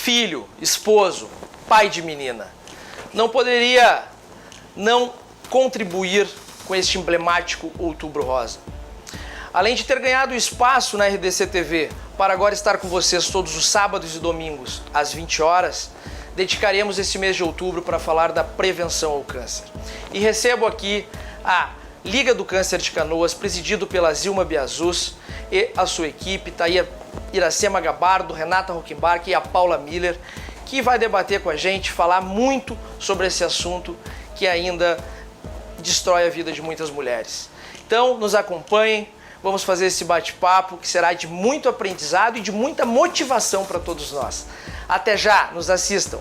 filho, esposo, pai de menina, não poderia não contribuir com este emblemático Outubro Rosa. Além de ter ganhado espaço na RDC TV para agora estar com vocês todos os sábados e domingos às 20 horas, dedicaremos esse mês de outubro para falar da prevenção ao câncer. E recebo aqui a Liga do Câncer de Canoas, presidido pela Zilma Biazus e a sua equipe, tá aí a Iracema Gabardo, Renata Rockenbach e a Paula Miller, que vai debater com a gente, falar muito sobre esse assunto que ainda destrói a vida de muitas mulheres. Então, nos acompanhem, vamos fazer esse bate-papo que será de muito aprendizado e de muita motivação para todos nós. Até já, nos assistam!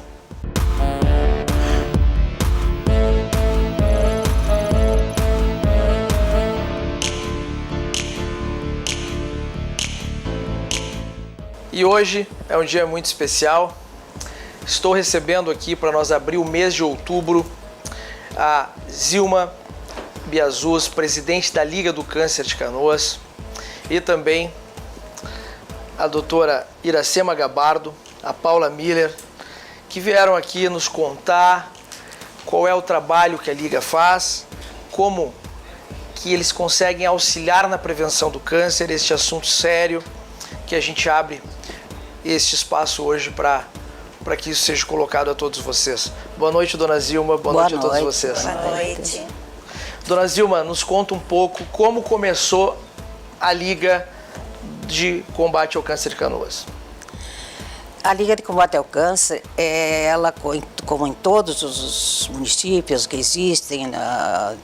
E hoje é um dia muito especial. Estou recebendo aqui para nós abrir o mês de outubro a Zilma Biazus, presidente da Liga do Câncer de Canoas, e também a doutora Iracema Gabardo, a Paula Miller, que vieram aqui nos contar qual é o trabalho que a Liga faz, como que eles conseguem auxiliar na prevenção do câncer, este assunto sério que a gente abre este espaço hoje para que isso seja colocado a todos vocês. Boa noite, dona Zilma. Boa noite a todos vocês. Boa noite. Dona Zilma, nos conta um pouco como começou a Liga de Combate ao Câncer de Canoas. A Liga de Combate ao Câncer, ela, como em todos os municípios que existem,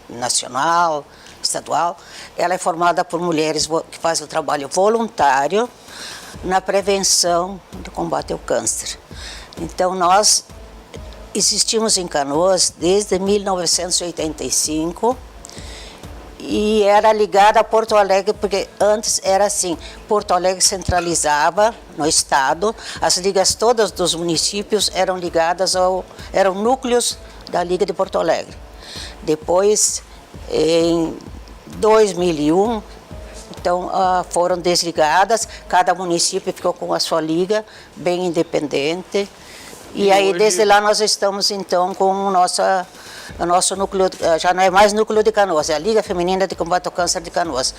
nacional, estadual, ela é formada por mulheres que fazem o trabalho voluntário na prevenção do combate ao câncer. Então, nós existimos em Canoas desde 1985 e era ligada a Porto Alegre, porque antes era assim, Porto Alegre centralizava no estado, as ligas todas dos municípios eram ligadas eram núcleos da Liga de Porto Alegre. Depois, em 2001, então foram desligadas, cada município ficou com a sua liga, bem independente. E aí, hoje, desde lá, nós estamos, então, com o nosso núcleo, já não é mais núcleo de Canoas, é a Liga Feminina de Combate ao Câncer de Canoas.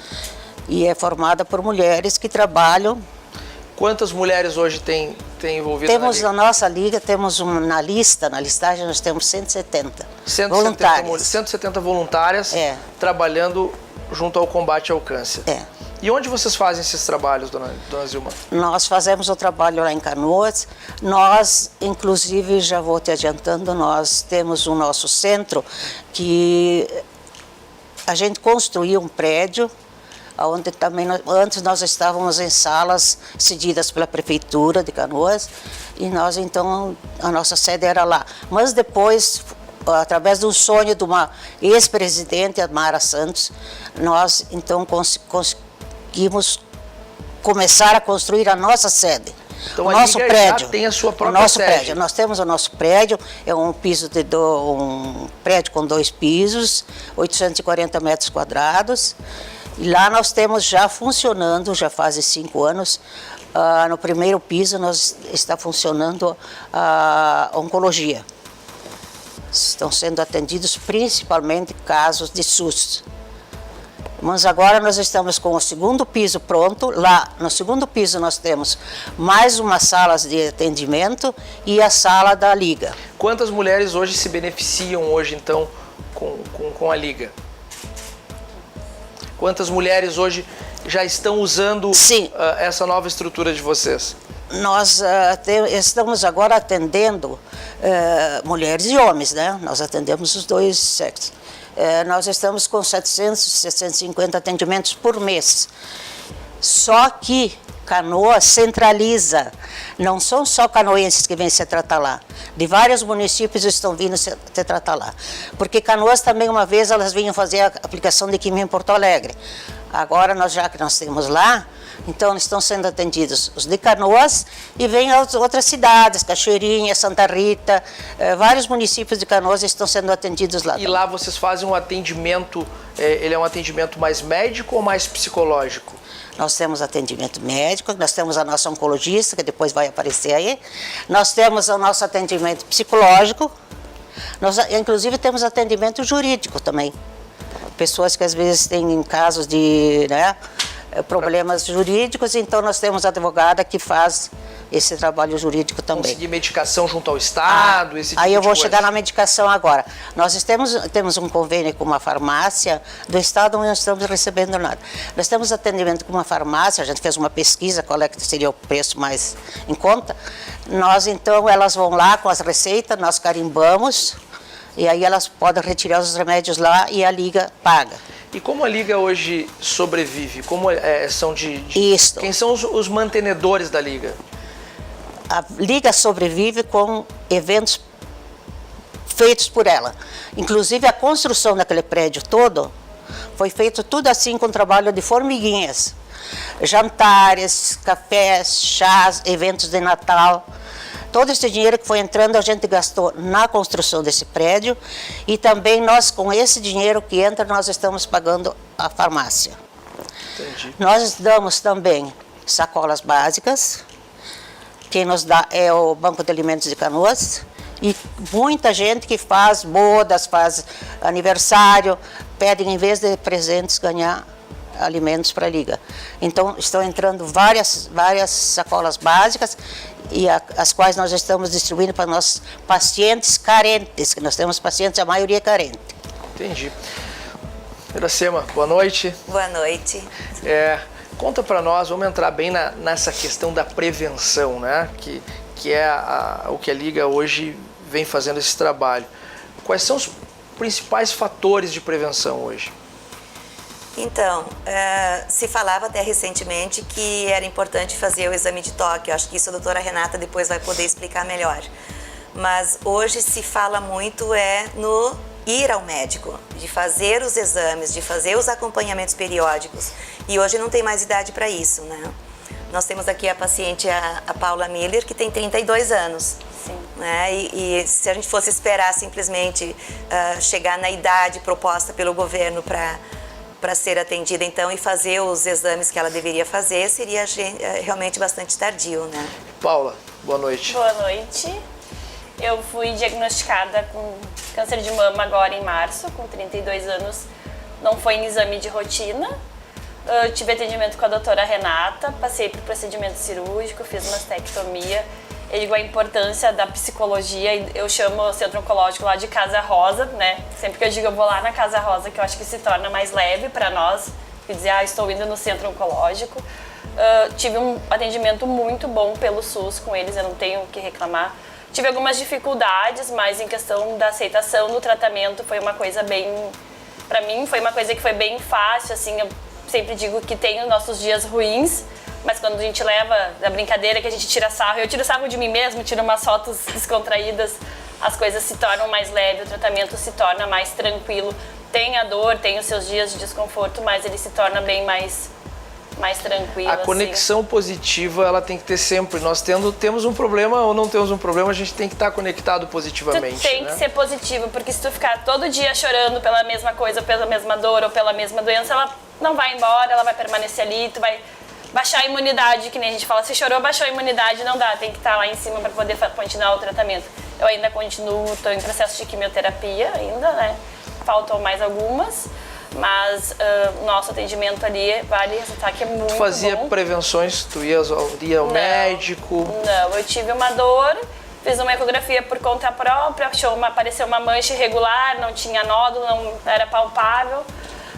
E é formada por mulheres que trabalham. Quantas mulheres hoje tem envolvidas na Liga? Na nossa Liga, temos na listagem, nós temos 170 voluntárias. 170 voluntárias trabalhando junto ao combate ao câncer. E onde vocês fazem esses trabalhos, dona Zilma? Nós fazemos o trabalho lá em Canoas. Nós, inclusive, já vou te adiantando, nós temos o nosso centro que a gente construiu um prédio, onde também antes nós estávamos em salas cedidas pela Prefeitura de Canoas, e nós, então, a nossa sede era lá. Mas depois, através do sonho de uma ex-presidente, a Mara Santos, nós, então, conseguimos começar a construir a nossa sede. Então, o nosso prédio já tem a sua própria sede. Nós temos o nosso prédio, é um prédio com 2 pisos, 840 metros quadrados. E lá nós temos já funcionando, já faz 5 anos, no primeiro piso está funcionando a oncologia. Estão sendo atendidos principalmente casos de SUS. Mas agora nós estamos com o segundo piso pronto. Lá no segundo piso nós temos mais uma sala de atendimento e a sala da Liga. Quantas mulheres hoje se beneficiam hoje, então, com a Liga? Quantas mulheres hoje já estão usando essa nova estrutura de vocês? Nós estamos agora atendendo mulheres e homens, né? Nós atendemos os dois sexos. Nós estamos com 700, 750 atendimentos por mês. Só que Canoas centraliza, não são só canoenses que vêm se tratar lá, de vários municípios estão vindo se tratar lá. Porque Canoas também, uma vez, elas vinham fazer a aplicação de quimio em Porto Alegre. Agora, já que nós temos lá, então estão sendo atendidos os de Canoas e vêm as outras cidades, Cachoeirinha, Santa Rita, vários municípios de Canoas estão sendo atendidos lá. E lá vocês fazem um atendimento, ele é um atendimento mais médico ou mais psicológico? Nós temos atendimento médico, nós temos a nossa oncologista, que depois vai aparecer aí. Nós temos o nosso atendimento psicológico. Nós, inclusive, temos atendimento jurídico também. Pessoas que às vezes têm casos de problemas jurídicos, então nós temos advogada que faz esse trabalho jurídico também. Conseguir medicação junto ao Estado, esse tipo aí eu de vou coisa. chegar na medicação agora. Nós temos um convênio com uma farmácia do Estado, onde não estamos recebendo nada. Nós temos atendimento com uma farmácia, a gente fez uma pesquisa, qual é que seria o preço mais em conta. Nós, então, elas vão lá com as receitas, nós carimbamos, e aí elas podem retirar os remédios lá e a Liga paga. E como a Liga hoje sobrevive? Como são Isso. Quem são os mantenedores da Liga? A Liga sobrevive com eventos feitos por ela. Inclusive, a construção daquele prédio todo foi feito tudo assim com trabalho de formiguinhas. Jantares, cafés, chás, eventos de Natal. Todo esse dinheiro que foi entrando, a gente gastou na construção desse prédio e também nós, com esse dinheiro que entra, nós estamos pagando a farmácia. Entendi. Nós damos também sacolas básicas. Quem nos dá é o Banco de Alimentos de Canoas e muita gente que faz bodas, faz aniversário, pedem em vez de presentes ganhar alimentos para a Liga. Então estão entrando várias sacolas básicas e as quais nós estamos distribuindo para nossos pacientes carentes, que nós temos pacientes, a maioria carente. Entendi. Iracema, boa noite. Boa noite. Conta para nós, vamos entrar bem nessa questão da prevenção, né? Que é o que a Liga hoje vem fazendo esse trabalho. Quais são os principais fatores de prevenção hoje? Então, se falava até recentemente que era importante fazer o exame de toque. Eu acho que isso a doutora Renata depois vai poder explicar melhor. Mas hoje se fala muito no ir ao médico, de fazer os exames, de fazer os acompanhamentos periódicos. E hoje não tem mais idade para isso, né? Nós temos aqui a paciente, a Paula Miller, que tem 32 anos. Sim. Né? E se a gente fosse esperar simplesmente chegar na idade proposta pelo governo para ser atendida, então, e fazer os exames que ela deveria fazer, seria realmente bastante tardio, né? Paula, boa noite. Boa noite. Eu fui diagnosticada com câncer de mama agora em março, com 32 anos. Não foi em exame de rotina. Eu tive atendimento com a doutora Renata, passei por procedimento cirúrgico, fiz mastectomia. Eu digo a importância da psicologia, eu chamo o centro oncológico lá de Casa Rosa, né? Sempre que eu digo eu vou lá na Casa Rosa, que eu acho que se torna mais leve para nós, e dizer, estou indo no centro oncológico. Tive um atendimento muito bom pelo SUS com eles, eu não tenho o que reclamar. Tive algumas dificuldades, mas em questão da aceitação do tratamento foi uma coisa bem... Para mim foi uma coisa que foi bem fácil, assim, eu sempre digo que tem os nossos dias ruins, mas quando a gente leva a brincadeira que a gente tira sarro, eu tiro sarro de mim mesmo, tiro umas fotos descontraídas, as coisas se tornam mais leves, o tratamento se torna mais tranquilo. Tem a dor, tem os seus dias de desconforto, mas ele se torna bem mais tranquilo. A conexão positiva, ela tem que ter sempre. Nós temos um problema ou não temos um problema, a gente tem que estar conectado positivamente. Tu tem que ser positivo, porque se tu ficar todo dia chorando pela mesma coisa, pela mesma dor ou pela mesma doença, ela não vai embora, ela vai permanecer ali, tu vai baixar a imunidade, que nem a gente fala, se chorou, baixou a imunidade, não dá, tem que estar lá em cima para poder continuar o tratamento. Eu ainda continuo, estou em processo de quimioterapia ainda, né? Faltam mais algumas, mas nosso atendimento ali, vale ressaltar que é muito bom. Tu fazia prevenções, tu ia ao médico? Não, eu tive uma dor, fiz uma ecografia por conta própria, apareceu uma mancha irregular, não tinha nódulo, não era palpável.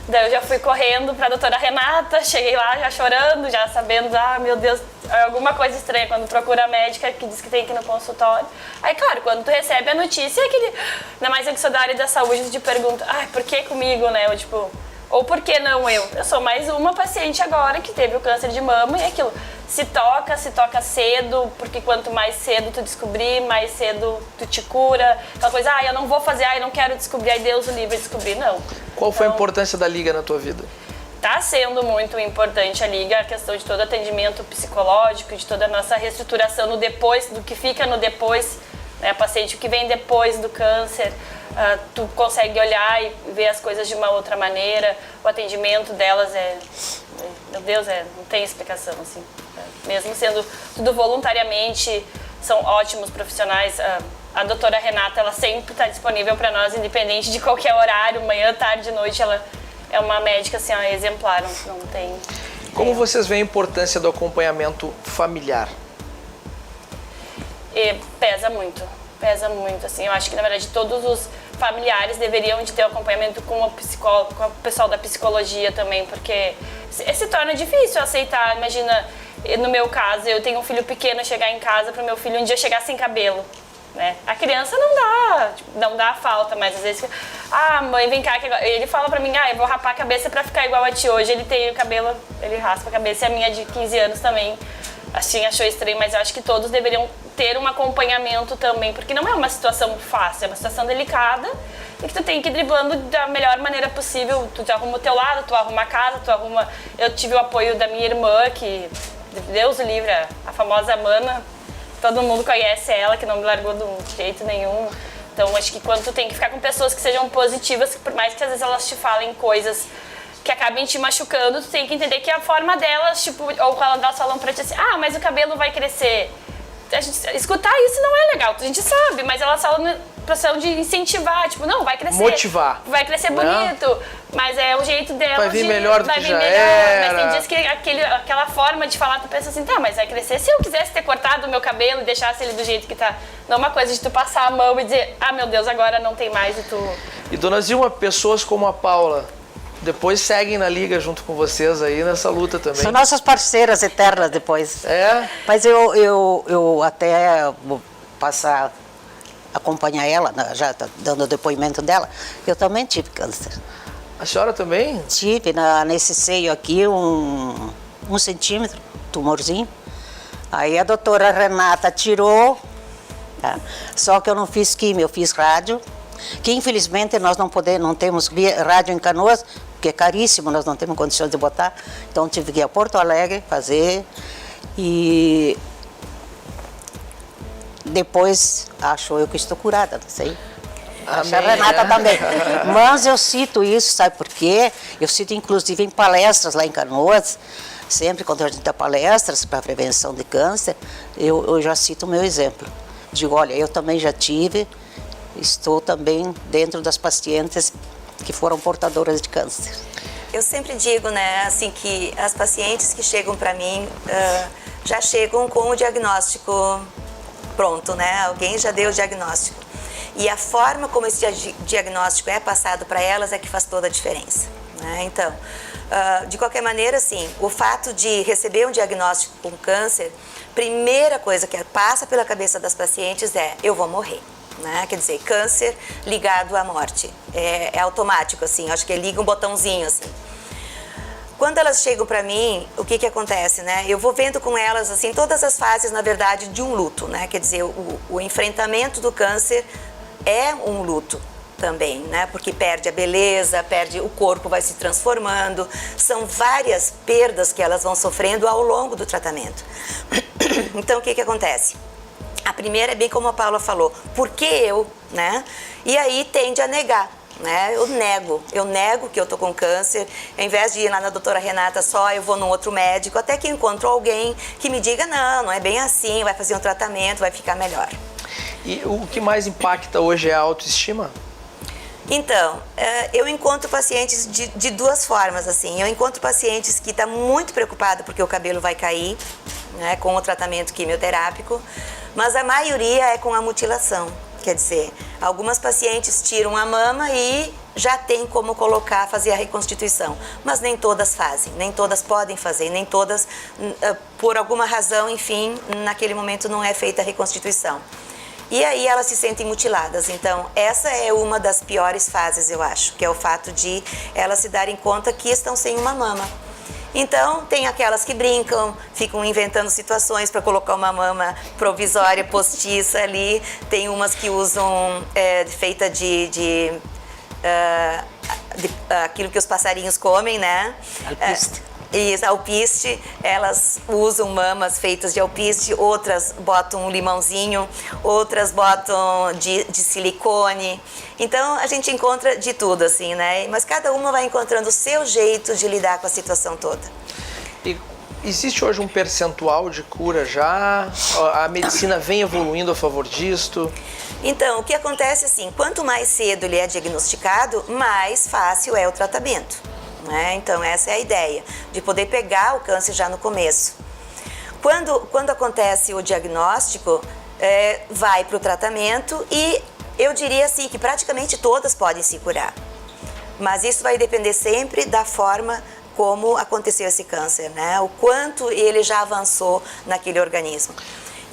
Daí eu já fui correndo para a doutora Renata, cheguei lá já chorando, já sabendo, meu Deus, alguma coisa estranha, quando procura a médica que diz que tem que ir no consultório. Aí, claro, quando tu recebe a notícia, ainda mais eu que sou da área da saúde, tu te pergunta, por que comigo, né? Ou por que não eu? Eu sou mais uma paciente agora que teve o câncer de mama e aquilo, se toca cedo, porque quanto mais cedo tu descobrir, mais cedo tu te cura. Aquela coisa, eu não vou fazer, eu não quero descobrir, aí Deus o livre de descobrir, não. Qual foi a importância da Liga na tua vida? Está sendo muito importante a Liga, a questão de todo atendimento psicológico, de toda a nossa reestruturação no depois, do que fica no depois né? A paciente que vem depois do câncer, tu consegue olhar e ver as coisas de uma outra maneira. O atendimento delas meu Deus, não tem explicação, assim. Mesmo sendo tudo voluntariamente, são ótimos profissionais. A doutora Renata, ela sempre está disponível para nós, independente de qualquer horário, manhã, tarde, noite. Ela é uma médica, assim, exemplar, não tem... Como vocês veem a importância do acompanhamento familiar? Pesa muito, assim. Eu acho que, na verdade, todos os familiares deveriam de ter um acompanhamento com o psicólogo, com o pessoal da psicologia também, porque se torna difícil aceitar. Imagina, no meu caso, eu tenho um filho pequeno, chegar em casa para o meu filho um dia chegar sem cabelo, né? A criança não dá falta, mas às vezes, mãe, vem cá, que ele fala pra mim, eu vou rapar a cabeça pra ficar igual a ti hoje. Ele tem o cabelo, ele raspa a cabeça, e a minha de 15 anos também, assim, achou estranho, mas eu acho que todos deveriam ter um acompanhamento também, porque não é uma situação fácil, é uma situação delicada e que tu tem que ir driblando da melhor maneira possível. Tu arruma o teu lado, tu arruma a casa, Eu tive o apoio da minha irmã, que, Deus o livre, a famosa Mana, todo mundo conhece ela, que não me largou de jeito nenhum. Então, acho que quando tu tem que ficar com pessoas que sejam positivas, por mais que às vezes elas te falem coisas que acabem te machucando, tu tem que entender que a forma delas, tipo, ou quando elas falam pra ti assim, mas o cabelo vai crescer. Escutar isso não é legal, a gente sabe, mas elas falam na posição de incentivar, tipo, não, vai crescer. Motivar. Vai crescer bonito, mas é o jeito delas vai vir melhor do que já era. Mas tem dias que aquela forma de falar, tu pensa assim, mas vai crescer. Se eu quisesse ter cortado o meu cabelo e deixasse ele do jeito que tá, não é uma coisa de tu passar a mão e dizer, meu Deus, agora não tem mais e tu... E, dona Zilma, pessoas como a Paula depois seguem na liga junto com vocês aí nessa luta também. São nossas parceiras eternas depois. Mas eu até vou passar, acompanhar ela, já dando o depoimento dela, eu também tive câncer. A senhora também? Tive nesse seio aqui um centímetro, tumorzinho. Aí a doutora Renata tirou, só que eu não fiz quimio, eu fiz rádio, que infelizmente nós não temos rádio em Canoas, porque é caríssimo, nós não temos condições de botar, então tive que ir a Porto Alegre fazer e depois acho eu que estou curada, não sei. Acho a Renata também. Mas eu cito isso, sabe por quê? Eu cito inclusive em palestras lá em Canoas, sempre quando a gente dá palestras para prevenção de câncer, eu já cito o meu exemplo. Digo, olha, eu também já tive, estou também dentro das pacientes que foram portadoras de câncer. Eu sempre digo, né, assim, que as pacientes que chegam para mim já chegam com o diagnóstico pronto, né? Alguém já deu o diagnóstico. E a forma como esse diagnóstico é passado para elas é que faz toda a diferença, né? Então, de qualquer maneira, assim, o fato de receber um diagnóstico com câncer, primeira coisa que passa pela cabeça das pacientes é, eu vou morrer. Né? Quer dizer, câncer ligado à morte. É automático, assim, acho que liga um botãozinho, assim. Quando elas chegam para mim, o que acontece, né? Eu vou vendo com elas, assim, todas as fases, na verdade, de um luto, né? Quer dizer, o enfrentamento do câncer é um luto também, né? Porque perde a beleza, o corpo vai se transformando, são várias perdas que elas vão sofrendo ao longo do tratamento. Então, o que acontece? A primeira é bem como a Paula falou, por que eu, né? E aí tende a negar, né? Eu nego que eu tô com câncer, ao invés de ir lá na doutora Renata só, eu vou num outro médico, até que encontro alguém que me diga, não é bem assim, vai fazer um tratamento, vai ficar melhor. E o que mais impacta hoje é a autoestima? Então, eu encontro pacientes de duas formas, assim. Eu encontro pacientes que estão muito preocupados porque o cabelo vai cair, né, com o tratamento quimioterápico, mas a maioria é com a mutilação. Quer dizer, algumas pacientes tiram a mama e já tem como fazer a reconstituição, mas nem todas fazem, nem todas podem fazer, nem todas, por alguma razão, enfim, naquele momento não é feita a reconstituição. E aí elas se sentem mutiladas. Então, essa é uma das piores fases, eu acho, que é o fato de elas se darem conta que estão sem uma mama. Então, tem aquelas que brincam, ficam inventando situações para colocar uma mama provisória, postiça ali. Tem umas que usam feita de aquilo que os passarinhos comem, né? Isso, alpiste, elas usam mamas feitas de alpiste, outras botam um limãozinho, outras botam de silicone. Então a gente encontra de tudo, assim, né? Mas cada uma vai encontrando o seu jeito de lidar com a situação toda. E existe hoje um percentual de cura já? A medicina vem evoluindo a favor disto? Então, o que acontece assim, quanto mais cedo ele é diagnosticado, mais fácil é o tratamento. Né? Então, essa é a ideia, de poder pegar o câncer já no começo. Quando acontece o diagnóstico, vai para o tratamento e eu diria assim que praticamente todas podem se curar. Mas isso vai depender sempre da forma como aconteceu esse câncer, né? O quanto ele já avançou naquele organismo.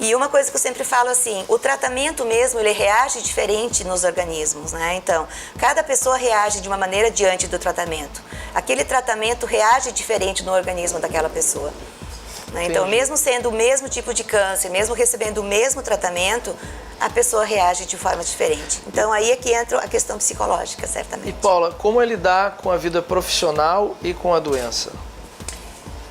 E uma coisa que eu sempre falo assim, o tratamento mesmo, ele reage diferente nos organismos, né? Então, cada pessoa reage de uma maneira diante do tratamento. Aquele tratamento reage diferente no organismo daquela pessoa. Né? Então, mesmo sendo o mesmo tipo de câncer, mesmo recebendo o mesmo tratamento, a pessoa reage de forma diferente. Então, aí é que entra a questão psicológica, certamente. E Paula, como é lidar com a vida profissional e com a doença?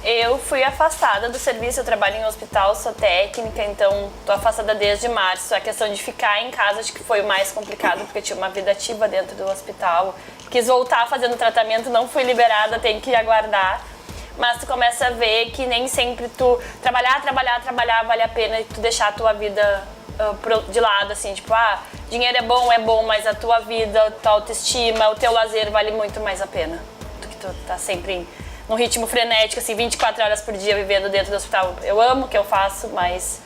Eu fui afastada do serviço, eu trabalho em hospital, sou técnica, então tô afastada desde março. A questão de ficar em casa acho que foi o mais complicado, porque eu tinha uma vida ativa dentro do hospital. Quis voltar fazendo tratamento, não fui liberada, tenho que aguardar. Mas tu começa a ver que nem sempre tu trabalhar vale a pena e tu deixar a tua vida de lado, assim, tipo, dinheiro é bom, mas a tua vida, a tua autoestima, o teu lazer vale muito mais a pena do que tu tá sempre num ritmo frenético, assim, 24 horas por dia vivendo dentro do hospital. Eu amo o que eu faço, mas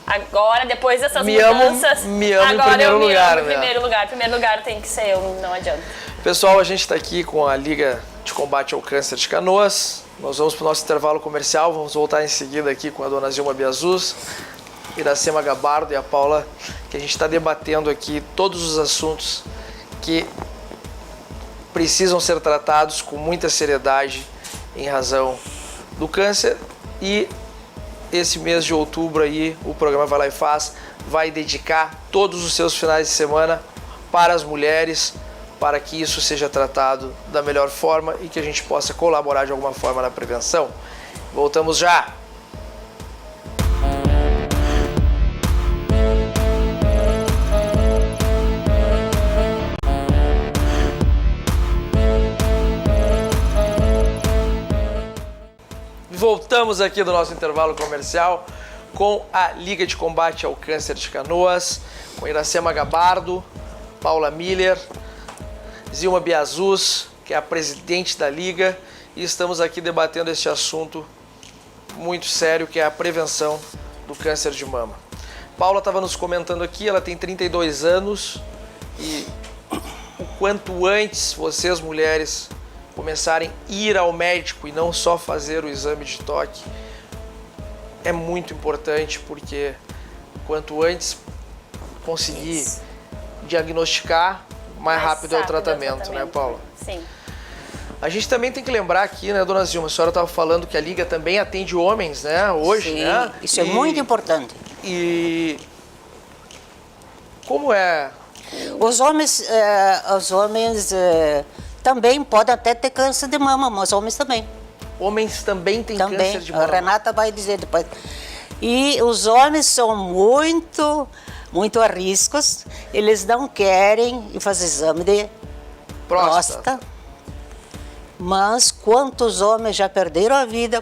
agora, depois dessas mudanças... Me amo agora em primeiro lugar, em primeiro lugar tem que ser eu, não adianta. Pessoal, a gente está aqui com a Liga de Combate ao Câncer de Canoas. Nós vamos para o nosso intervalo comercial, vamos voltar em seguida aqui com a dona Zilma Biazuz, Iracema Gabardo e a Paula, que a gente está debatendo aqui todos os assuntos que precisam ser tratados com muita seriedade em razão do câncer. E esse mês de outubro aí, o programa Vai Lá e Faz vai dedicar todos os seus finais de semana para as mulheres, para que isso seja tratado da melhor forma e que a gente possa colaborar de alguma forma na prevenção. Voltamos já! Voltamos aqui do nosso intervalo comercial com a Liga de Combate ao Câncer de Canoas, com Iracema Gabardo, Paula Miller, Zilma Biazuz, que é a presidente da Liga, e estamos aqui debatendo este assunto muito sério, que é a prevenção do câncer de mama. Paula estava nos comentando aqui, ela tem 32 anos e o quanto antes vocês, mulheres, começarem a ir ao médico e não só fazer o exame de toque, é muito importante, porque quanto antes conseguir diagnosticar, mais rápido é o tratamento, né, Paula? Sim. A gente também tem que lembrar aqui, né, dona Zilma, a senhora estava falando que a Liga também atende homens, né, hoje, Sim, né? isso é muito importante. E como é? Os homens também podem até ter câncer de mama, mas homens também. Homens também têm câncer de mama? A Renata vai dizer depois. E os homens são muito a riscos, eles não querem fazer exame de próstata. Mas quantos homens já perderam a vida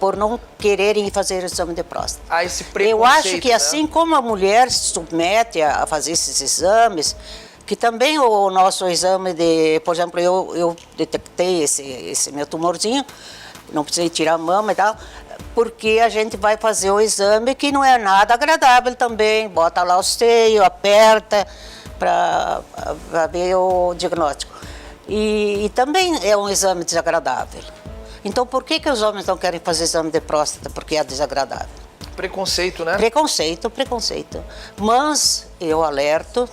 por não quererem fazer exame de próstata? Há esse preconceito, eu acho que né? assim como a mulher se submete a fazer esses exames, que também o nosso exame de, por exemplo, eu detectei esse meu tumorzinho, não precisei tirar a mama e tal, porque a gente vai fazer o exame que não é nada agradável também, bota lá o seio, aperta para ver o diagnóstico. E também é um exame desagradável. Então, por que os homens não querem fazer exame de próstata? Porque é desagradável. Preconceito, né? Preconceito. Mas eu alerto,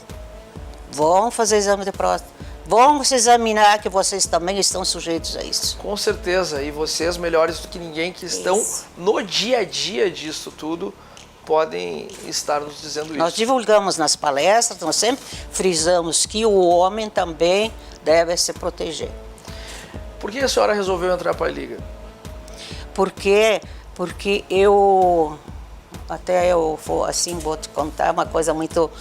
vão fazer exame de próstata, vão se examinar, que vocês também estão sujeitos a isso. Com certeza, e vocês, melhores do que ninguém, que estão no dia a dia disso tudo, podem estar nos dizendo isso. Nós divulgamos nas palestras, nós sempre frisamos que o homem também deve se proteger. Por que a senhora resolveu entrar para a Liga? Porque eu vou assim, vou te contar uma coisa muito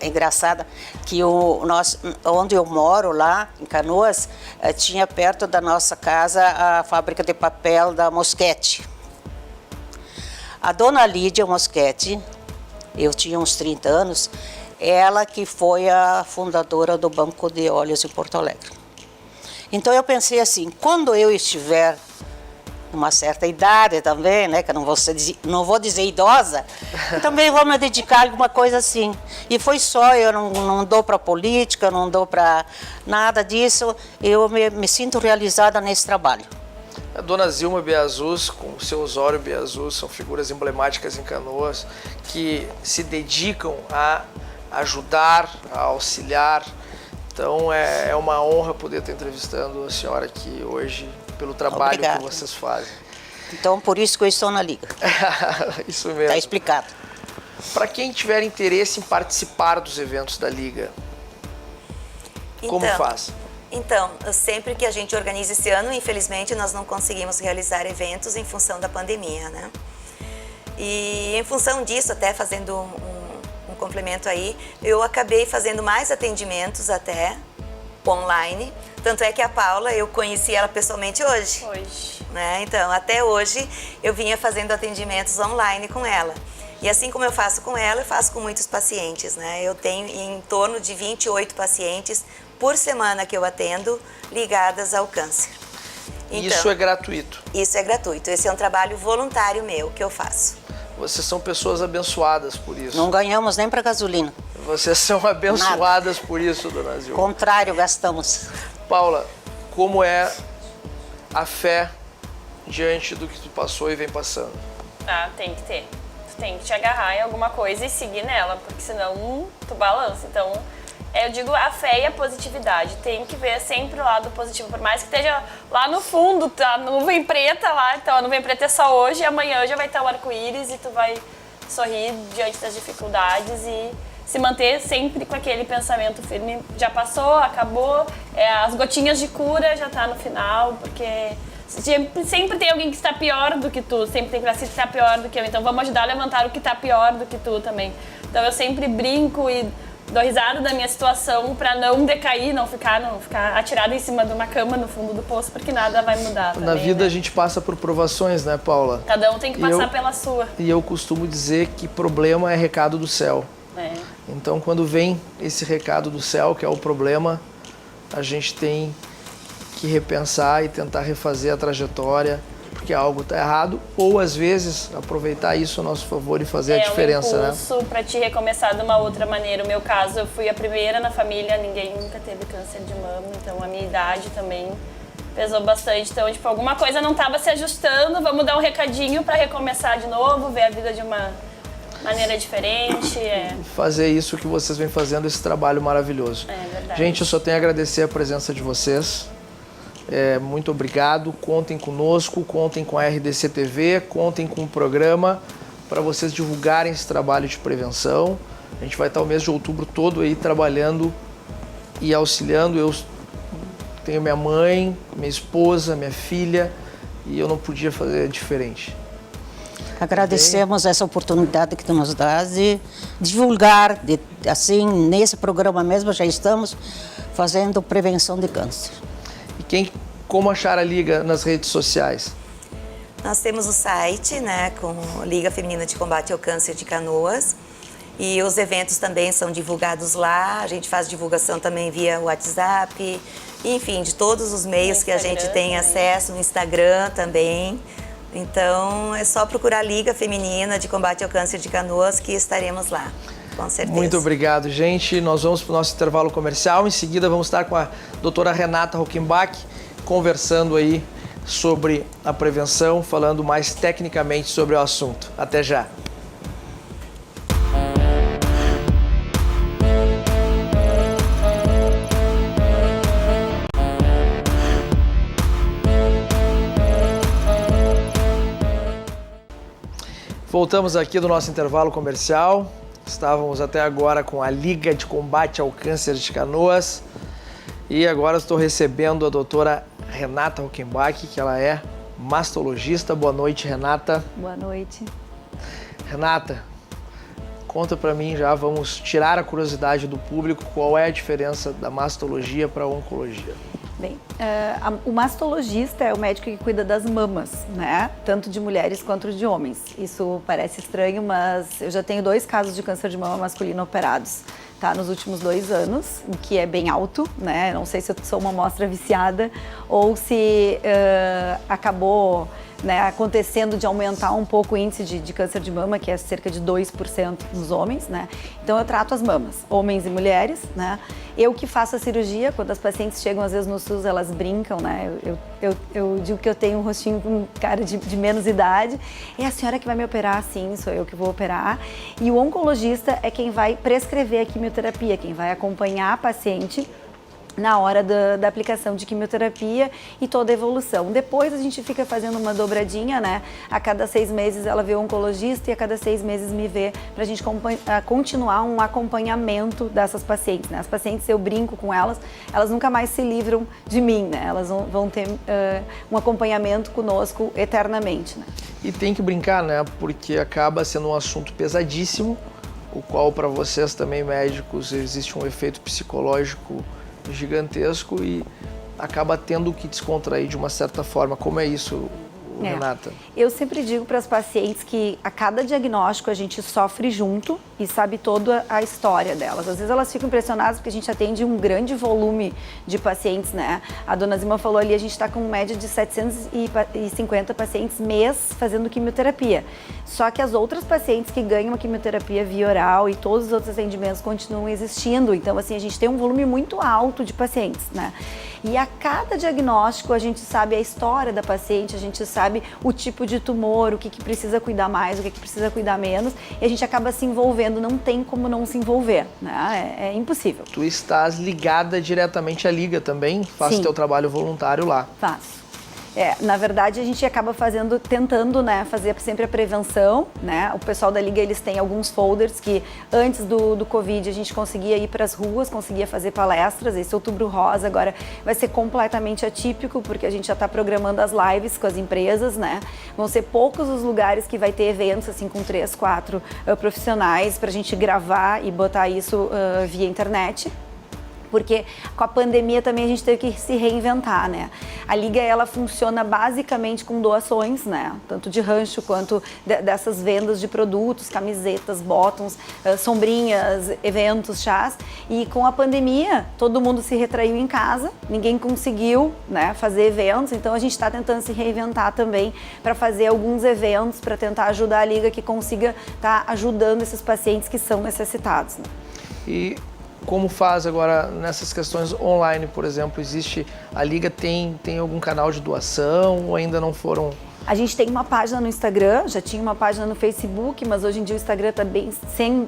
engraçada, que onde eu moro lá em Canoas, tinha perto da nossa casa a fábrica de papel da Mosquete. A dona Lídia Mosquete, eu tinha uns 30 anos, ela que foi a fundadora do Banco de Óleos em Porto Alegre. Então eu pensei assim, quando eu estiver uma certa idade também, né, que eu não vou dizer idosa, eu também vou me dedicar a alguma coisa assim. E foi só, eu não dou para política, não dou para nada disso, eu me sinto realizada nesse trabalho. A dona Zilma Biazus, com o seu Osório Biazus, são figuras emblemáticas em Canoas, que se dedicam a ajudar, a auxiliar. Então é uma honra poder estar entrevistando a senhora aqui hoje, pelo trabalho Obrigada. que vocês fazem. Então, por isso que eu estou na Liga. Isso mesmo. Está explicado. Para quem tiver interesse em participar dos eventos da Liga, como faz? Então, sempre que a gente organiza esse ano, infelizmente nós não conseguimos realizar eventos em função da pandemia, né? E em função disso, até fazendo um complemento aí, eu acabei fazendo mais atendimentos até online. Tanto é que a Paula, eu conheci ela pessoalmente hoje. Né? Então, até hoje, eu vinha fazendo atendimentos online com ela. E assim como eu faço com ela, eu faço com muitos pacientes, né? Eu tenho em torno de 28 pacientes por semana que eu atendo ligadas ao câncer. Então, isso é gratuito? Isso é gratuito. Esse é um trabalho voluntário meu que eu faço. Vocês são pessoas abençoadas por isso. Não ganhamos nem para gasolina. Vocês são abençoadas por isso, dona Zilma. Contrário, gastamos. Paula, como é a fé diante do que tu passou e vem passando? Ah, tem que ter. Tu tem que te agarrar em alguma coisa e seguir nela, porque senão tu balança. Então, eu digo a fé e a positividade. Tem que ver sempre o lado positivo, por mais que esteja lá no fundo, tá a nuvem preta lá. Então, a nuvem preta é só hoje e amanhã já vai estar o arco-íris e tu vai sorrir diante das dificuldades e se manter sempre com aquele pensamento firme. Já passou, acabou, as gotinhas de cura já tá no final, porque sempre tem alguém que está pior do que tu, sempre tem que estar pior do que eu, então vamos ajudar a levantar o que está pior do que tu também. Então eu sempre brinco e dou risada da minha situação para não decair, não ficar atirada em cima de uma cama no fundo do poço, porque nada vai mudar também, Na vida, né? a gente passa por provações, né, Paula? Cada um tem que passar pela sua. E eu costumo dizer que problema é recado do céu. É. Então, quando vem esse recado do céu, que é o problema, a gente tem que repensar e tentar refazer a trajetória, porque algo está errado, ou às vezes aproveitar isso a nosso favor e fazer a diferença, um impulso para te recomeçar de uma outra maneira. O meu caso, eu fui a primeira na família, ninguém nunca teve câncer de mama, então a minha idade também pesou bastante. Então, tipo, alguma coisa não estava se ajustando, vamos dar um recadinho para recomeçar de novo, ver a vida de uma maneira diferente. Fazer isso que vocês vêm fazendo, esse trabalho maravilhoso. É verdade. Gente, eu só tenho a agradecer a presença de vocês. Muito obrigado, contem conosco, contem com a RDC TV, contem com o programa para vocês divulgarem esse trabalho de prevenção. A gente vai estar o mês de outubro todo aí trabalhando e auxiliando. Eu tenho minha mãe, minha esposa, minha filha e eu não podia fazer diferente. Agradecemos essa oportunidade que tu nos dá de divulgar, assim, nesse programa mesmo já estamos fazendo prevenção de câncer. E como achar a Liga nas redes sociais? Nós temos o site, né, com Liga Feminina de Combate ao Câncer de Canoas. E os eventos também são divulgados lá. A gente faz divulgação também via WhatsApp, enfim, de todos os meios que a gente tem acesso, no Instagram também. Então, é só procurar Liga Feminina de Combate ao Câncer de Canoas que estaremos lá, com certeza. Muito obrigado, gente. Nós vamos para o nosso intervalo comercial. Em seguida, vamos estar com a doutora Renata Rockenbach, conversando aí sobre a prevenção, falando mais tecnicamente sobre o assunto. Até já. Voltamos aqui do nosso intervalo comercial. Estávamos até agora com a Liga de Combate ao Câncer de Canoas. E agora estou recebendo a doutora Renata Hockenbach, que ela é mastologista. Boa noite, Renata. Boa noite. Renata, conta pra mim já, vamos tirar a curiosidade do público, qual é a diferença da mastologia para a oncologia? Bem, o mastologista é o médico que cuida das mamas, né? Tanto de mulheres quanto de homens. Isso parece estranho, mas eu já tenho 2 casos de câncer de mama masculino operados, tá? Nos últimos 2 anos, o que é bem alto, né? Não sei se eu sou uma amostra viciada ou se acabou, né, acontecendo de aumentar um pouco o índice de câncer de mama, que é cerca de 2% nos homens, né? Então eu trato as mamas, homens e mulheres, né? Eu que faço a cirurgia, quando as pacientes chegam às vezes no SUS, elas brincam, né? Eu digo que eu tenho um rostinho com cara de menos idade. É a senhora que vai me operar? Sim, sou eu que vou operar. E o oncologista é quem vai prescrever a quimioterapia, quem vai acompanhar a paciente na hora da aplicação de quimioterapia e toda a evolução. Depois a gente fica fazendo uma dobradinha, né? A cada 6 meses ela vê o oncologista e a cada 6 meses me vê, pra gente continuar um acompanhamento dessas pacientes, né? As pacientes, eu brinco com elas, elas nunca mais se livram de mim, né? Elas vão ter um acompanhamento conosco eternamente, né? E tem que brincar, né? Porque acaba sendo um assunto pesadíssimo, o qual para vocês também, médicos, existe um efeito psicológico gigantesco e acaba tendo que descontrair de uma certa forma. Como é isso, Renata? Eu sempre digo para as pacientes que a cada diagnóstico a gente sofre junto e sabe toda a história delas. Às vezes elas ficam impressionadas porque a gente atende um grande volume de pacientes, né? A dona Zima falou ali, a gente está com média de 750 pacientes mês fazendo quimioterapia. Só que as outras pacientes que ganham a quimioterapia via oral e todos os outros atendimentos continuam existindo. Então, assim, a gente tem um volume muito alto de pacientes, né? E a cada diagnóstico a gente sabe a história da paciente, a gente sabe o tipo de tumor, o que precisa cuidar mais, o que precisa cuidar menos, e a gente acaba se envolvendo, não tem como não se envolver, né? É impossível. Tu estás ligada diretamente à Liga também? Faz teu trabalho voluntário lá? Faço. Na verdade, a gente acaba tentando, né, fazer sempre a prevenção, né? O pessoal da Liga, eles têm alguns folders que antes do Covid a gente conseguia ir para as ruas, conseguia fazer palestras. Esse Outubro Rosa agora vai ser completamente atípico, porque a gente já está programando as lives com as empresas, né? Vão ser poucos os lugares que vai ter eventos assim com 3, 4 profissionais para a gente gravar e botar isso via internet. Porque com a pandemia também a gente teve que se reinventar, né? A Liga, ela funciona basicamente com doações, né? Tanto de rancho quanto dessas vendas de produtos, camisetas, bottoms, sombrinhas, eventos, chás. E com a pandemia, todo mundo se retraiu em casa, ninguém conseguiu, né, fazer eventos, então a gente está tentando se reinventar também para fazer alguns eventos, para tentar ajudar a Liga que consiga estar ajudando esses pacientes que são necessitados, né? E como faz agora nessas questões online, por exemplo? Existe, a Liga tem algum canal de doação ou ainda não foram? A gente tem uma página no Instagram, já tinha uma página no Facebook, mas hoje em dia o Instagram está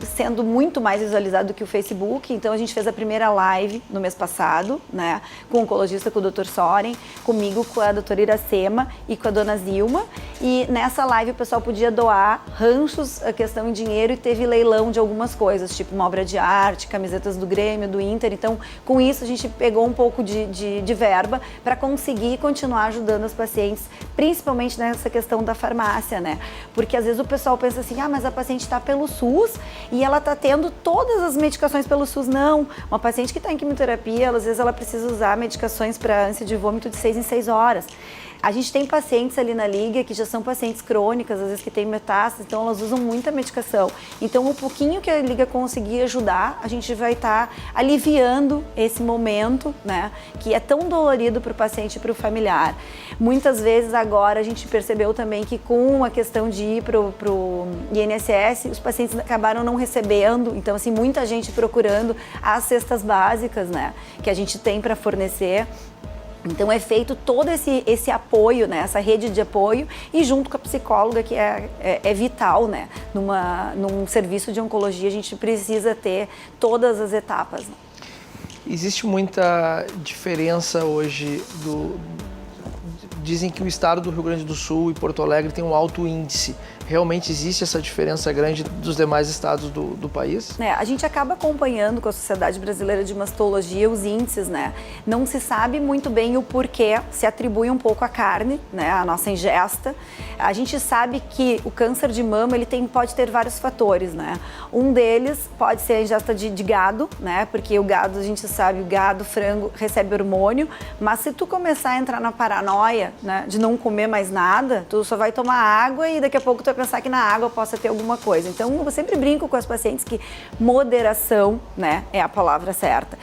sendo muito mais visualizado do que o Facebook. Então a gente fez a primeira live no mês passado, né, com o oncologista, com o Dr. Soren, comigo, com a doutora Iracema e com a dona Zilma. E nessa live o pessoal podia doar ranchos, a questão em dinheiro, e teve leilão de algumas coisas, tipo uma obra de arte, camisetas do Grêmio, do Inter. Então, com isso a gente pegou um pouco de verba para conseguir continuar ajudando os pacientes, principalmente nessa questão da farmácia, né? Porque às vezes o pessoal pensa assim, mas a paciente está pelo SUS e ela está tendo todas as medicações pelo SUS. Não, uma paciente que está em quimioterapia, às vezes ela precisa usar medicações para ânsia de vômito de 6 em 6 horas. A gente tem pacientes ali na Liga que já são pacientes crônicas, às vezes que têm metástase, então elas usam muita medicação. Então, o pouquinho que a Liga conseguir ajudar, a gente vai estar aliviando esse momento, né, que é tão dolorido para o paciente e para o familiar. Muitas vezes agora a gente percebeu também que com a questão de ir para o INSS, os pacientes acabaram não recebendo, então assim, muita gente procurando as cestas básicas, né, que a gente tem para fornecer. Então é feito todo esse apoio, né, essa rede de apoio, e junto com a psicóloga, que é vital, né, num serviço de oncologia a gente precisa ter todas as etapas, né? Existe muita diferença hoje Dizem que o estado do Rio Grande do Sul e Porto Alegre tem um alto índice realmente existe essa diferença grande dos demais estados do país? A gente acaba acompanhando com a Sociedade Brasileira de Mastologia os índices, né? Não se sabe muito bem o porquê, se atribui um pouco à carne, né? A nossa ingesta. A gente sabe que o câncer de mama, ele pode ter vários fatores, né? Um deles pode ser a ingesta de gado, né? Porque o gado, a gente sabe, o gado, frango, recebe hormônio, mas se tu começar a entrar na paranoia, né, de não comer mais nada, tu só vai tomar água e daqui a pouco tu vai pensar que na água possa ter alguma coisa. Então, eu sempre brinco com as pacientes que moderação, né, é a palavra certa.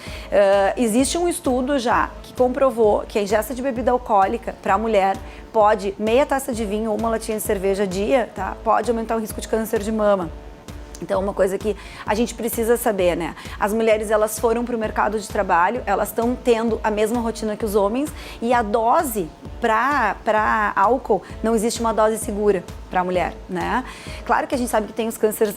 Existe um estudo já que comprovou que a ingesta de bebida alcoólica para a mulher pode, meia taça de vinho ou uma latinha de cerveja a dia, tá, pode aumentar o risco de câncer de mama. Então, uma coisa que a gente precisa saber, né? As mulheres, elas foram para o mercado de trabalho, elas estão tendo a mesma rotina que os homens e a dose para álcool, não existe uma dose segura para a mulher, né? Claro que a gente sabe que tem os cânceres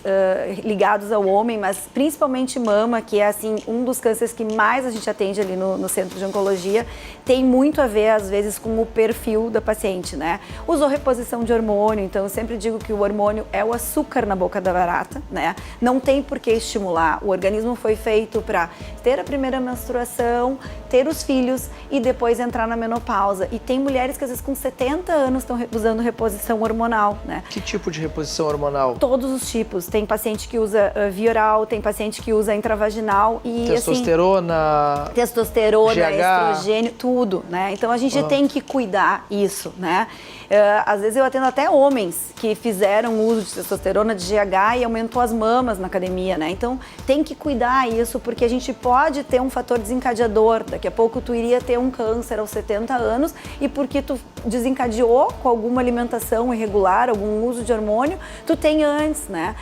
ligados ao homem, mas principalmente mama, que é, assim, um dos cânceres que mais a gente atende ali no centro de oncologia, tem muito a ver, às vezes, com o perfil da paciente, né? Usou reposição de hormônio, então eu sempre digo que o hormônio é o açúcar na boca da barata, né? Não tem por que estimular. O organismo foi feito para ter a primeira menstruação, ter os filhos e depois entrar na menopausa. E tem mulheres que às vezes com 70 anos estão usando reposição hormonal, né? Que tipo de reposição hormonal? Todos os tipos. Tem paciente que usa via oral, tem paciente que usa intravaginal e testosterona, assim, testosterona, GH. estrogênio, tudo, né? Então a gente tem que cuidar isso, né? Às vezes eu atendo até homens que fizeram uso de testosterona, de GH e aumentou as mamas na academia, né? Então tem que cuidar isso porque a gente pode ter um fator desencadeador. Daqui a pouco tu iria ter um câncer aos 70 anos e porque tu desencadeou com alguma alimentação irregular, algum uso de hormônio, tu tem antes, né?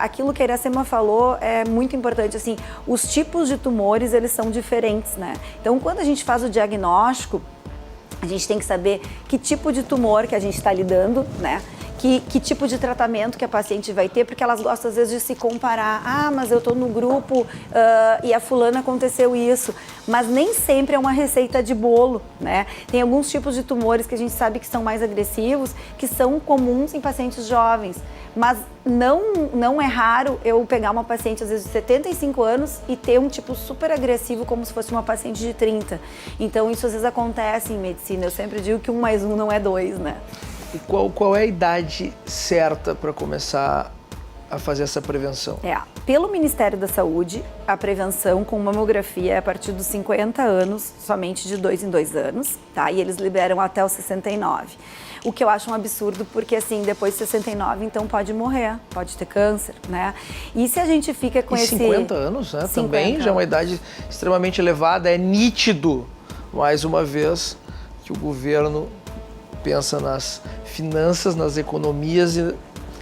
Aquilo que a Iracema falou é muito importante, assim, os tipos de tumores, eles são diferentes, né? Então quando a gente faz o diagnóstico, a gente tem que saber que tipo de tumor que a gente está lidando, né? Que tipo de tratamento que a paciente vai ter, porque elas gostam às vezes de se comparar. Ah, mas eu estou no grupo e a fulana aconteceu isso. Mas nem sempre é uma receita de bolo, né? Tem alguns tipos de tumores que a gente sabe que são mais agressivos, que são comuns em pacientes jovens. Mas não é raro eu pegar uma paciente, às vezes, de 75 anos e ter um tipo super agressivo como se fosse uma paciente de 30. Então, isso às vezes acontece em medicina. Eu sempre digo que 1 mais 1 não é 2, né? E qual é a idade certa para começar a fazer essa prevenção? Pelo Ministério da Saúde, a prevenção com mamografia é a partir dos 50 anos, somente de 2 em 2 anos, tá? E eles liberam até os 69. O que eu acho um absurdo, porque assim, depois de 69, então pode morrer, pode ter câncer, né? E se a gente fica com esse... 50 anos, né? 50 também já é uma idade extremamente elevada, é nítido, mais uma vez, que o governo pensa nas finanças, nas economias e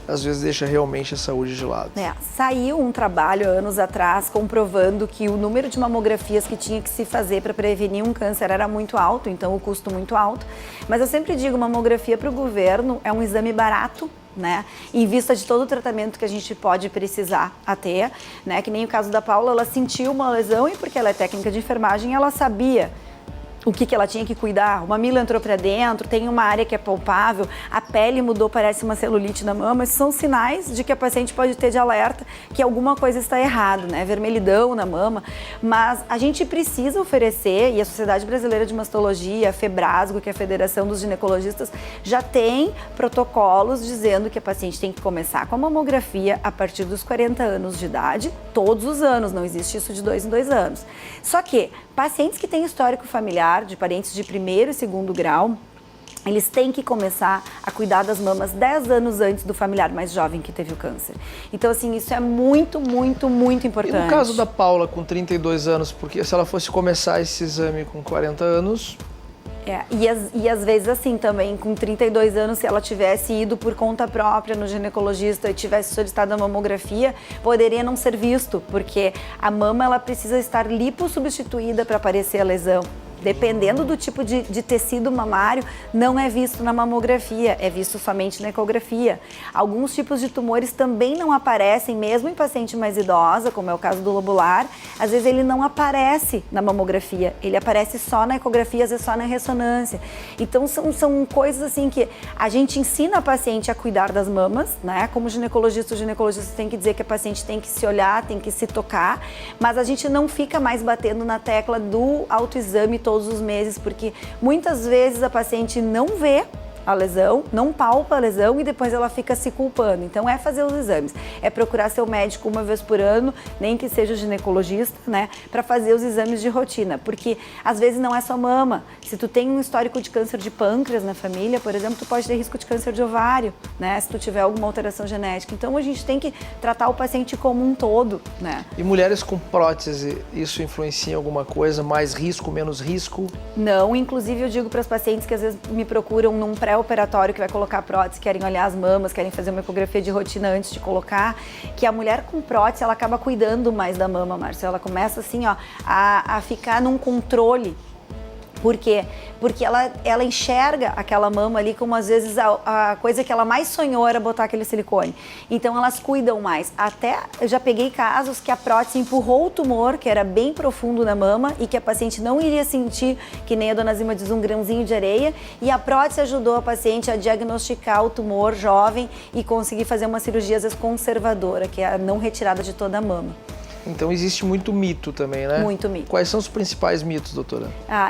às vezes deixa realmente a saúde de lado. Saiu um trabalho anos atrás comprovando que o número de mamografias que tinha que se fazer para prevenir um câncer era muito alto, então o custo muito alto. Mas eu sempre digo, mamografia para o governo é um exame barato, né? Em vista de todo o tratamento que a gente pode precisar ter, né? Que nem o caso da Paula, ela sentiu uma lesão e porque ela é técnica de enfermagem, ela sabia o que ela tinha que cuidar. O mamilo entrou para dentro, tem uma área que é palpável, a pele mudou, parece uma celulite na mama. Esses são sinais de que a paciente pode ter de alerta que alguma coisa está errada, né? Vermelhidão na mama. Mas a gente precisa oferecer, e a Sociedade Brasileira de Mastologia, a FEBRASGO, que é a Federação dos Ginecologistas, já tem protocolos dizendo que a paciente tem que começar com a mamografia a partir dos 40 anos de idade, todos os anos, não existe isso de 2 em 2 anos. Só que pacientes que têm histórico familiar, de parentes de 1º e 2º grau, eles têm que começar a cuidar das mamas 10 anos antes do familiar mais jovem que teve o câncer. Então, assim, isso é muito, muito, muito importante. E no caso da Paula, com 32 anos, porque se ela fosse começar esse exame com 40 anos... E às vezes assim também, com 32 anos, se ela tivesse ido por conta própria no ginecologista e tivesse solicitado a mamografia, poderia não ser visto, porque a mama ela precisa estar lipossubstituída para aparecer a lesão. Dependendo do tipo de tecido mamário, não é visto na mamografia, é visto somente na ecografia. Alguns tipos de tumores também não aparecem, mesmo em paciente mais idosa, como é o caso do lobular. Às vezes ele não aparece na mamografia, ele aparece só na ecografia, às vezes só na ressonância. Então são coisas assim que a gente ensina a paciente a cuidar das mamas, né? Como ginecologista, o ginecologista tem que dizer que a paciente tem que se olhar, tem que se tocar, mas a gente não fica mais batendo na tecla do autoexame todos os meses, porque muitas vezes a paciente não vê a lesão, não palpa a lesão e depois ela fica se culpando. Então é fazer os exames, é procurar seu médico uma vez por ano, nem que seja o ginecologista, né, para fazer os exames de rotina, porque às vezes não é só mama. Se tu tem um histórico de câncer de pâncreas na família, por exemplo, tu pode ter risco de câncer de ovário, né, se tu tiver alguma alteração genética. Então a gente tem que tratar o paciente como um todo, né. E mulheres com prótese, isso influencia em alguma coisa? Mais risco, menos risco? Não, inclusive eu digo para as pacientes que às vezes me procuram num pré-operatório que vai colocar prótese, querem olhar as mamas, querem fazer uma ecografia de rotina antes de colocar, que a mulher com prótese, ela acaba cuidando mais da mama, Márcia. Ela começa assim, ó, a ficar num controle. Por quê? Porque ela enxerga aquela mama ali como às vezes a coisa que ela mais sonhou era botar aquele silicone. Então elas cuidam mais. Até eu já peguei casos que a prótese empurrou o tumor, que era bem profundo na mama e que a paciente não iria sentir, que nem a dona Zima diz, um grãozinho de areia, e a prótese ajudou a paciente a diagnosticar o tumor jovem e conseguir fazer uma cirurgia às vezes conservadora, que é a não retirada de toda a mama. Então existe muito mito também, né? Muito mito. Quais são os principais mitos, doutora?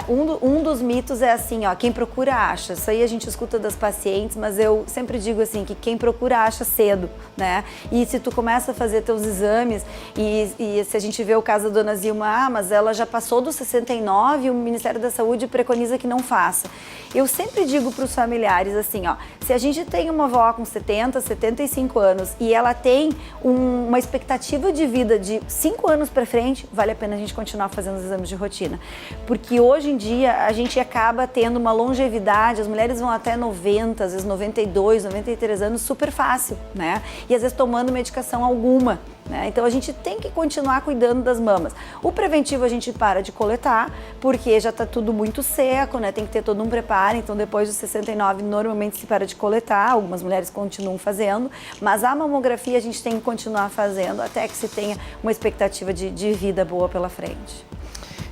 Um dos mitos é assim, ó, quem procura acha. Isso aí a gente escuta das pacientes, mas eu sempre digo assim, que quem procura acha cedo, né? E se tu começa a fazer teus exames e se a gente vê o caso da dona Zilma, mas ela já passou dos 69 e o Ministério da Saúde preconiza que não faça. Eu sempre digo para os familiares assim, ó, se a gente tem uma avó com 70, 75 anos e ela tem uma expectativa de vida de 5 anos para frente, vale a pena a gente continuar fazendo os exames de rotina. Porque hoje em dia a gente acaba tendo uma longevidade, as mulheres vão até 90, às vezes 92, 93 anos, super fácil, né? E às vezes tomando medicação alguma, né? Então a gente tem que continuar cuidando das mamas. O preventivo a gente para de coletar, porque já está tudo muito seco, né? Tem que ter todo um preparo, então depois dos 69 normalmente se para de coletar, algumas mulheres continuam fazendo, mas a mamografia a gente tem que continuar fazendo até que se tenha uma expectativa de vida boa pela frente.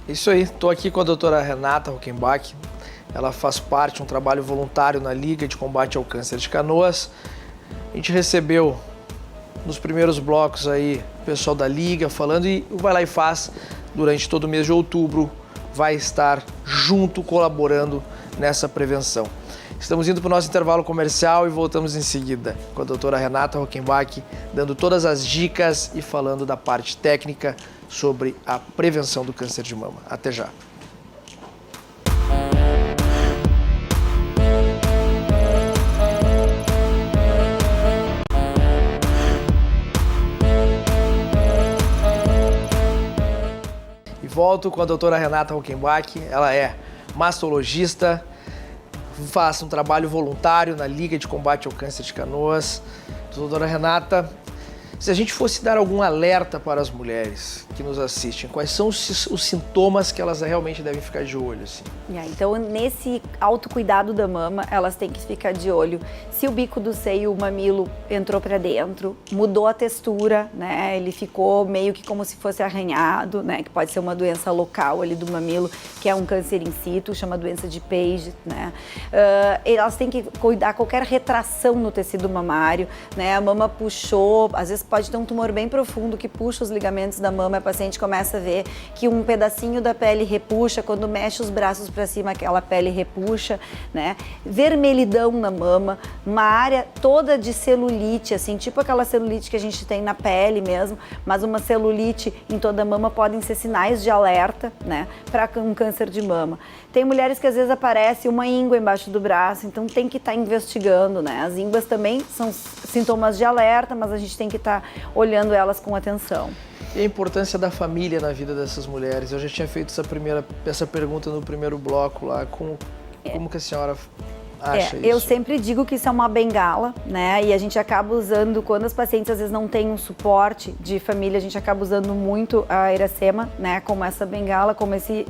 Isso aí, estou aqui com a doutora Renata Rockenbach. Ela faz parte de um trabalho voluntário na Liga de Combate ao Câncer de Canoas. A gente recebeu nos primeiros blocos aí o pessoal da Liga falando e o Vai Lá e Faz durante todo o mês de outubro vai estar junto, colaborando nessa prevenção. Estamos indo para o nosso intervalo comercial e voltamos em seguida com a doutora Renata Rockenbach, dando todas as dicas e falando da parte técnica sobre a prevenção do câncer de mama. Até já! E volto com a doutora Renata Rockenbach. Ela é mastologista, faz um trabalho voluntário na Liga de Combate ao Câncer de Canoas. Doutora Renata, se a gente fosse dar algum alerta para as mulheres que nos assistem, quais são os sintomas que elas realmente devem ficar de olho? Assim? Então, nesse autocuidado da mama, elas têm que ficar de olho se o bico do seio, o mamilo entrou para dentro, mudou a textura, né? Ele ficou meio que como se fosse arranhado, né? Que pode ser uma doença local ali do mamilo, que é um câncer in situ, chama doença de Page, né? Elas têm que cuidar qualquer retração no tecido mamário, né? A mama puxou, às vezes pode ter um tumor bem profundo que puxa os ligamentos da mama, a paciente começa a ver que um pedacinho da pele repuxa, quando mexe os braços para cima, aquela pele repuxa, né? Vermelhidão na mama, uma área toda de celulite, assim, tipo aquela celulite que a gente tem na pele mesmo, mas uma celulite em toda a mama podem ser sinais de alerta, né? Para um câncer de mama. Tem mulheres que às vezes aparece uma íngua embaixo do braço, então tem que estar investigando, né? As ínguas também são sintomas de alerta, mas a gente tem que estar olhando elas com atenção. E a importância da família na vida dessas mulheres? Eu já tinha feito essa pergunta no primeiro bloco lá. Como que a senhora acha isso? Eu sempre digo que isso é uma bengala, né? E a gente acaba usando, quando as pacientes às vezes não têm um suporte de família, a gente acaba usando muito a Iracema, né? Como essa bengala, como esse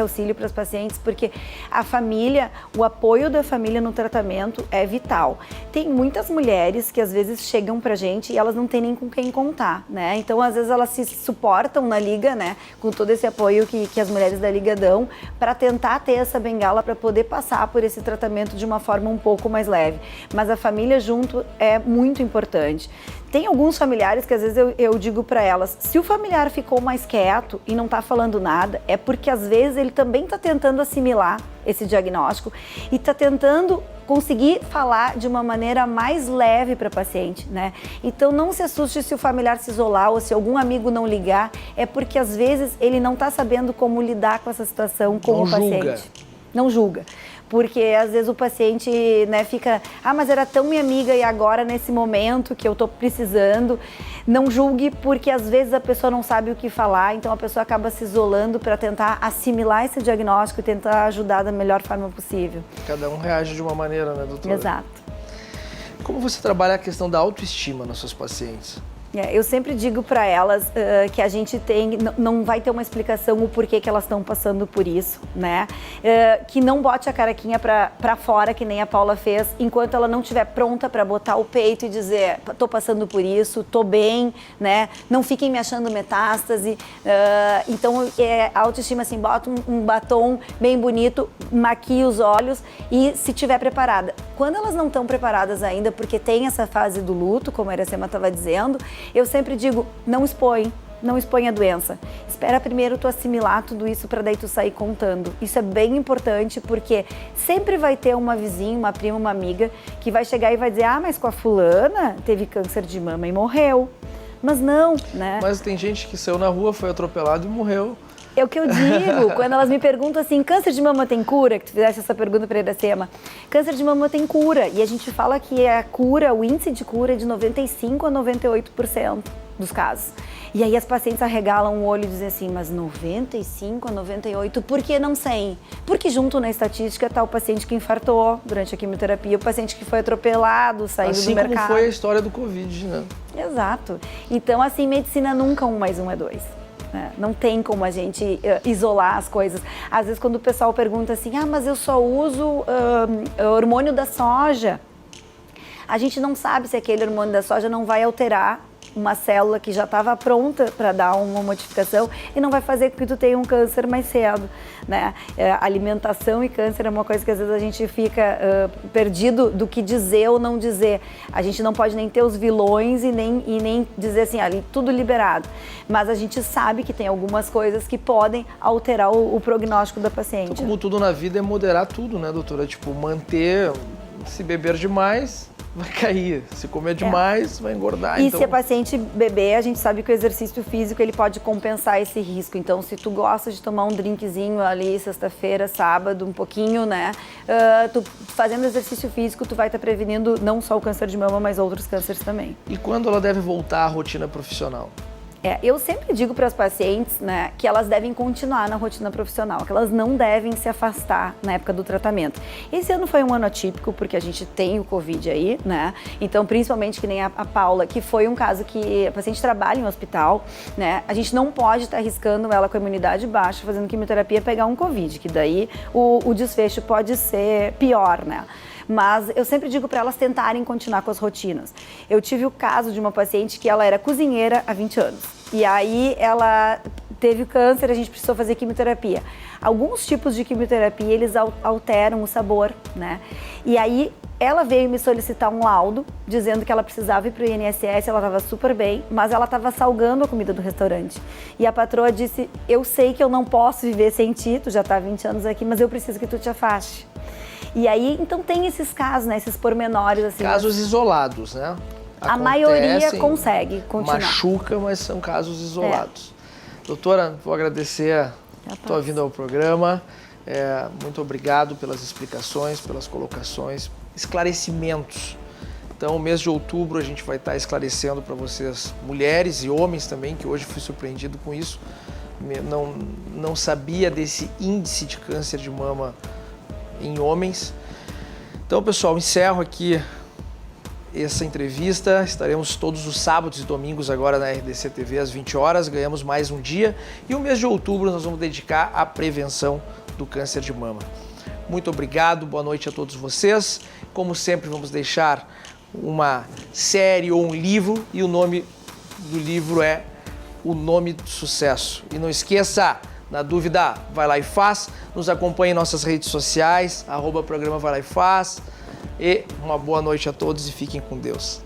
auxílio para as pacientes, porque a família, o apoio da família no tratamento é vital. Tem muitas mulheres que às vezes chegam pra gente e elas não têm nem com quem contar, né? Então, às vezes elas se suportam na Liga, né? Com todo esse apoio que as mulheres da Liga dão, para tentar ter essa bengala para poder passar por esse tratamento de uma forma um pouco mais leve. Mas a família junto é muito importante. Tem alguns familiares que às vezes eu digo para elas, se o familiar ficou mais quieto e não tá falando nada, é porque às vezes ele também tá tentando assimilar esse diagnóstico e tá tentando conseguir falar de uma maneira mais leve para a paciente, né? Então não se assuste se o familiar se isolar ou se algum amigo não ligar, é porque às vezes ele não tá sabendo como lidar com essa situação com o paciente. Não julga. Porque às vezes o paciente, né, fica, mas era tão minha amiga e agora nesse momento que eu tô precisando. Não julgue, porque às vezes a pessoa não sabe o que falar, então a pessoa acaba se isolando para tentar assimilar esse diagnóstico e tentar ajudar da melhor forma possível. Cada um reage de uma maneira, né, doutora? Exato. Como você trabalha a questão da autoestima nas suas pacientes? Eu sempre digo para elas que a gente não vai ter uma explicação o porquê que elas estão passando por isso, né? Que não bote a caraquinha para fora, que nem a Paula fez, enquanto ela não estiver pronta para botar o peito e dizer, tô passando por isso, tô bem, né? Não fiquem me achando metástase. Então, a autoestima, assim, bota um batom bem bonito, maquie os olhos e se tiver preparada. Quando elas não estão preparadas ainda, porque tem essa fase do luto, como a Iracema estava dizendo, eu sempre digo, não expõe a doença. Espera primeiro tu assimilar tudo isso para daí tu sair contando. Isso é bem importante porque sempre vai ter uma vizinha, uma prima, uma amiga que vai chegar e vai dizer, mas com a fulana teve câncer de mama e morreu. Mas não, né? Mas tem gente que saiu na rua, foi atropelado e morreu. É o que eu digo, quando elas me perguntam assim, câncer de mama tem cura? Que tu fizesse essa pergunta para a Iracema. Câncer de mama tem cura. E a gente fala que a cura, o índice de cura é de 95% a 98% dos casos. E aí as pacientes arregalam o olho e dizem assim, mas 95% a 98%, por que não 100%? Porque junto na estatística está o paciente que infartou durante a quimioterapia, o paciente que foi atropelado, saindo do mercado. Assim como foi a história do Covid, né? Exato. Então, assim, medicina nunca 1 mais 1 é 2. Não tem como a gente isolar as coisas. Às vezes quando o pessoal pergunta assim, mas eu só uso hormônio da soja. A gente não sabe se aquele hormônio da soja não vai alterar uma célula que já estava pronta para dar uma modificação e não vai fazer com que tu tenha um câncer mais cedo, né? Alimentação e câncer é uma coisa que às vezes a gente fica perdido do que dizer ou não dizer. A gente não pode nem ter os vilões e nem dizer assim, ali tudo liberado. Mas a gente sabe que tem algumas coisas que podem alterar o prognóstico da paciente. Então, como tudo na vida é moderar tudo, né, doutora? Tipo, manter, se beber demais, vai cair. Se comer demais, vai engordar. E então... se a paciente beber, a gente sabe que o exercício físico ele pode compensar esse risco. Então, se tu gosta de tomar um drinkzinho ali sexta-feira, sábado, um pouquinho, né? Tu fazendo exercício físico, tu vai estar prevenindo não só o câncer de mama, mas outros cânceres também. E quando ela deve voltar à rotina profissional? Eu sempre digo para as pacientes, né, que elas devem continuar na rotina profissional, que elas não devem se afastar na época do tratamento. Esse ano foi um ano atípico, porque a gente tem o Covid aí, né? Então, principalmente que nem a Paula, que foi um caso que a paciente trabalha em um hospital, né? A gente não pode estar arriscando ela com a imunidade baixa, fazendo quimioterapia, pegar um Covid, que daí o desfecho pode ser pior, né? Mas eu sempre digo para elas tentarem continuar com as rotinas. Eu tive o caso de uma paciente que ela era cozinheira há 20 anos. E aí ela teve câncer, a gente precisou fazer quimioterapia. Alguns tipos de quimioterapia, eles alteram o sabor, né? E aí ela veio me solicitar um laudo, dizendo que ela precisava ir para o INSS, ela estava super bem, mas ela estava salgando a comida do restaurante. E a patroa disse, eu sei que eu não posso viver sem ti, tu já está há 20 anos aqui, mas eu preciso que tu te afaste. E aí, então tem esses casos, né, esses pormenores. Assim, casos isolados, né? A maioria consegue continuar. Machuca, mas são casos isolados. Doutora, vou agradecer a tua vinda ao programa. Muito obrigado pelas explicações, pelas colocações, esclarecimentos. Então, o mês de outubro a gente vai estar esclarecendo para vocês, mulheres e homens também, que hoje fui surpreendido com isso. Não sabia desse índice de câncer de mama em homens. Então, pessoal, encerro aqui essa entrevista. Estaremos todos os sábados e domingos agora na RDC TV às 20 horas. Ganhamos mais um dia. E o mês de outubro nós vamos dedicar à prevenção do câncer de mama. Muito obrigado, boa noite a todos vocês. Como sempre, vamos deixar uma série ou um livro, e o nome do livro é O Nome do Sucesso. E não esqueça, na dúvida, vai lá e faz. Nos acompanhe em nossas redes sociais, @programa Vai Lá e Faz. E uma boa noite a todos e fiquem com Deus.